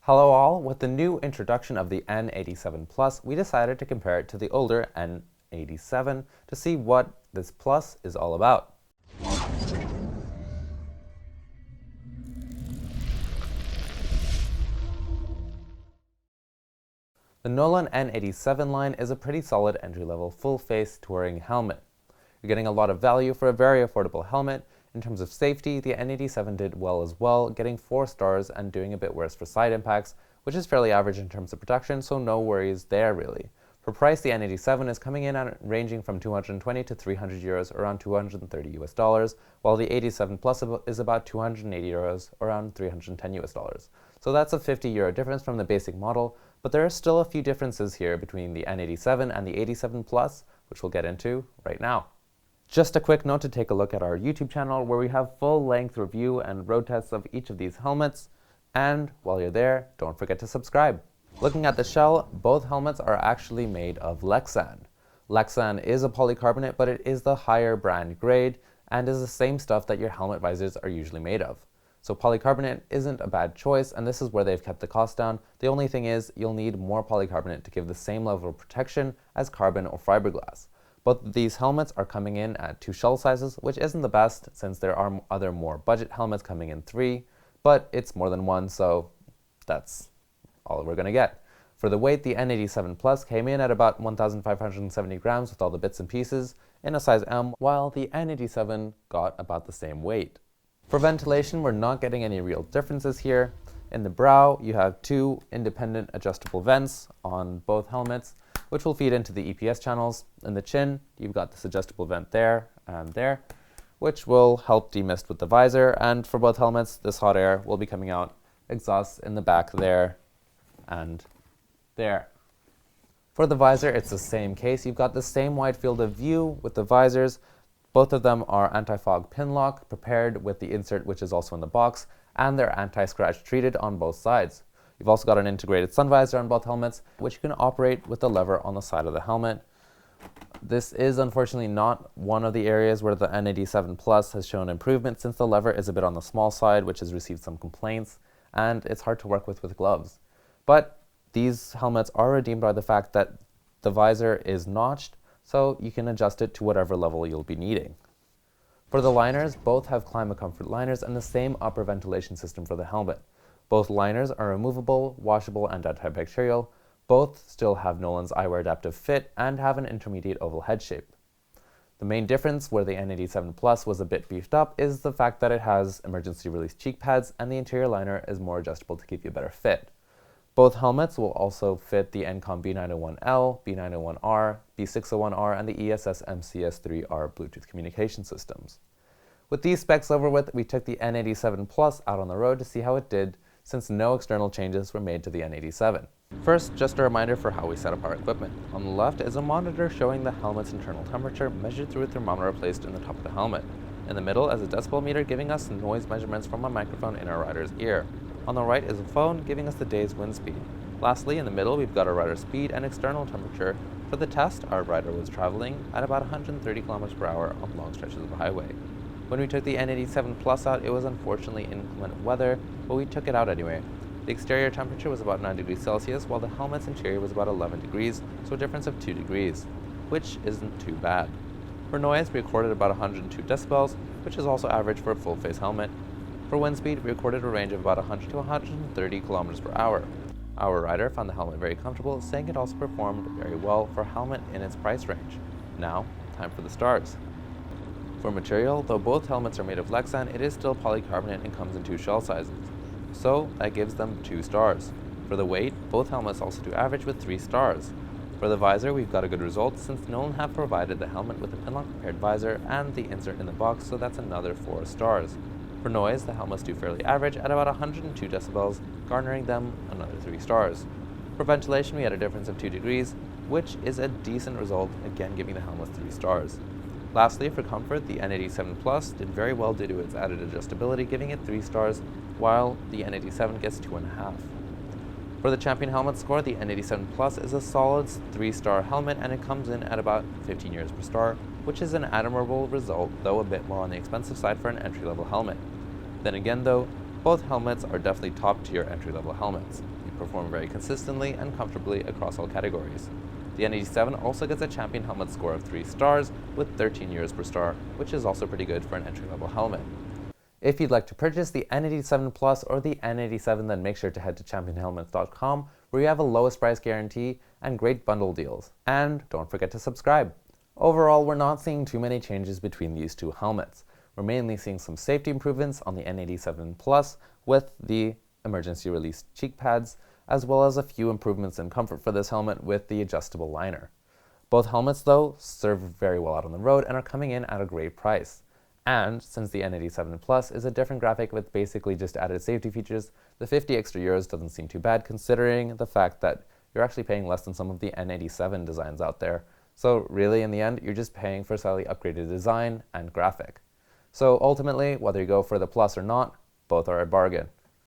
Hello all, with the new introduction of the N87 Plus, we decided to compare it to the older N87 to see what this Plus is all about. The Nolan N87 line is a pretty solid entry-level full-face touring helmet. You're getting a lot of value for a very affordable helmet. In terms of safety, the N87 did well as well, getting 4 stars and doing a bit worse for side impacts, which is fairly average in terms of protection, so no worries there really. For price, the N87 is coming in at ranging from 220 to 300 euros, around 230 US dollars, while the 87 Plus is about 280 euros, around 310 US dollars. So that's a 50 euro difference from the basic model, but there are still a few differences here between the N87 and the 87 Plus, which we'll get into right now. Just a quick note to take a look at our YouTube channel where we have full-length review and road tests of each of these helmets, and while you're there, don't forget to subscribe. Looking at the shell, both helmets are actually made of Lexan. Lexan is a polycarbonate, but it is the higher brand grade and is the same stuff that your helmet visors are usually made of. So polycarbonate isn't a bad choice, and this is where they've kept the cost down. The only thing is you'll need more polycarbonate to give the same level of protection as carbon or fiberglass. Both of these helmets are coming in at 2 shell sizes, which isn't the best since there are other more budget helmets coming in 3, but it's more than 1, so that's all we're going to get. For the weight, the N87 Plus came in at about 1,570 grams with all the bits and pieces in a size M, while the N87 got about the same weight. For ventilation, we're not getting any real differences here. In the brow, you have 2 independent adjustable vents on both helmets, which will feed into the EPS channels. In the chin, you've got this adjustable vent there and there, which will help demist with the visor. And for both helmets, this hot air will be coming out exhausts in the back there and there. For the visor, it's the same case. You've got the same wide field of view with the visors. Both of them are anti-fog pin lock, prepared with the insert which is also in the box, and they're anti-scratch treated on both sides. You've also got an integrated sun visor on both helmets, which you can operate with the lever on the side of the helmet. This is unfortunately not one of the areas where the N87 Plus has shown improvement, since the lever is a bit on the small side, which has received some complaints, and it's hard to work with gloves. But these helmets are redeemed by the fact that the visor is notched, so you can adjust it to whatever level you'll be needing. For the liners, both have ClimaComfort liners and the same upper ventilation system for the helmet. Both liners are removable, washable, and antibacterial. Both still have Nolan's eyewear adaptive fit and have an intermediate oval head shape. The main difference where the N87 Plus was a bit beefed up is the fact that it has emergency release cheek pads and the interior liner is more adjustable to give you a better fit. Both helmets will also fit the NCOM B901L, B901R, B601R, and the ESS MCS3R Bluetooth communication systems. With these specs over with, we took the N87 Plus out on the road to see how it did, since no external changes were made to the N87. First, just a reminder for how we set up our equipment. On the left is a monitor showing the helmet's internal temperature measured through a thermometer placed in the top of the helmet. In the middle is a decibel meter giving us noise measurements from a microphone in our rider's ear. On the right is a phone giving us the day's wind speed. Lastly, in the middle, we've got our rider's speed and external temperature. For the test, our rider was traveling at about 130 kilometers per hour on long stretches of the highway. When we took the N87 Plus out, it was unfortunately inclement weather, but we took it out anyway. The exterior temperature was about 9 degrees Celsius, while the helmet's interior was about 11 degrees, so a difference of 2 degrees, which isn't too bad. For noise, we recorded about 102 decibels, which is also average for a full-face helmet. For wind speed, we recorded a range of about 100 to 130 kilometers per hour. Our rider found the helmet very comfortable, saying it also performed very well for a helmet in its price range. Now, time for the stars. For material, though both helmets are made of Lexan, it is still polycarbonate and comes in 2 shell sizes, so that gives them 2 stars. For the weight, both helmets also do average with 3 stars. For the visor, we've got a good result since Nolan have provided the helmet with a pinlock prepared visor and the insert in the box, so that's another 4 stars. For noise, the helmets do fairly average at about 102 decibels, garnering them another 3 stars. For ventilation, we had a difference of 2 degrees, which is a decent result, again giving the helmet 3 stars. Lastly, for comfort, the N87 Plus did very well due to its added adjustability, giving it 3 stars, while the N87 gets 2.5. For the champion helmet score, the N87 Plus is a solid 3-star helmet, and it comes in at about 15 euros per star, which is an admirable result, though a bit more on the expensive side for an entry-level helmet. Then again though, Both helmets are definitely top-tier entry-level helmets. They perform very consistently and comfortably across all categories. The N87 also gets a champion helmet score of 3 stars with 13 years per star, which is also pretty good for an entry-level helmet. If you'd like to purchase the N87 Plus or the N87, then make sure to head to championhelmets.com, where you have a lowest price guarantee and great bundle deals. And don't forget to subscribe. Overall, we're not seeing too many changes between these two helmets. We're mainly seeing some safety improvements on the N87 Plus with the emergency release cheek pads, as well as a few improvements in comfort for this helmet with the adjustable liner. Both helmets, though, serve very well out on the road and are coming in at a great price. And since the N87 Plus is a different graphic with basically just added safety features, the 50 extra euros doesn't seem too bad considering the fact that you're actually paying less than some of the N87 designs out there. So really, in the end, you're just paying for slightly upgraded design and graphic. So ultimately, whether you go for the Plus or not, both are a bargain.